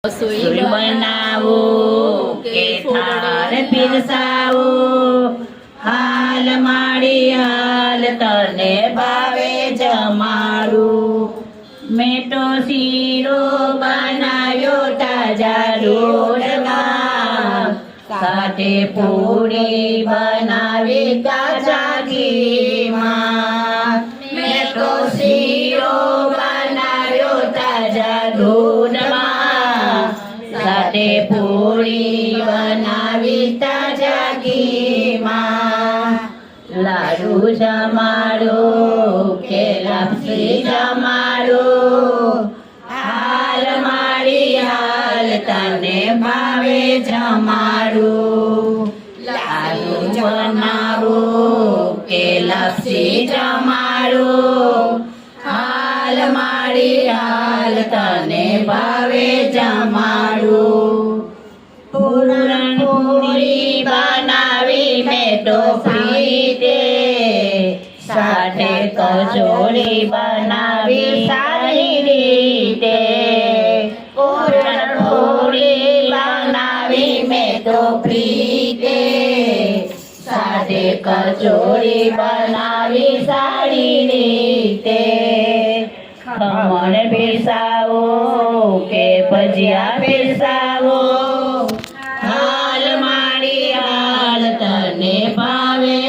રસોઈ બનાવો કે થાળ પીરસાવો, હાલ માડી હાલ તને ભાવે જમાડું. મેં તો શીરો બનાવ્યો તાજા લોટમાં, સાથે પૂરી બનાવી કાચા ઘીમાં. મેં તો શીરો બનાવ્યો તાજા લોટમાં, સાથે પૂરી બનાવી તાજા ઘીમાં. લાડુ જમાડો કે લાપસી જમાડો, હાલ માડી હાલ તને ભાવે જમાડું. લાડુ બનાવો કે લાપસી જમાડો, હાલ માડી હાલ તને ભાવે જમાડું. પૂરણપૂરી બનાવી મેં તો ફ્રીતે, સાથે કચોરી બનાવી સારી રીતે. પૂરણપૂરી બનાવી મેં તો ફ્રીતે, સાથે કચોરી બનાવી સારી રીતે. ખમણ પીરસાવો કે ભજીયા પીરસાવો,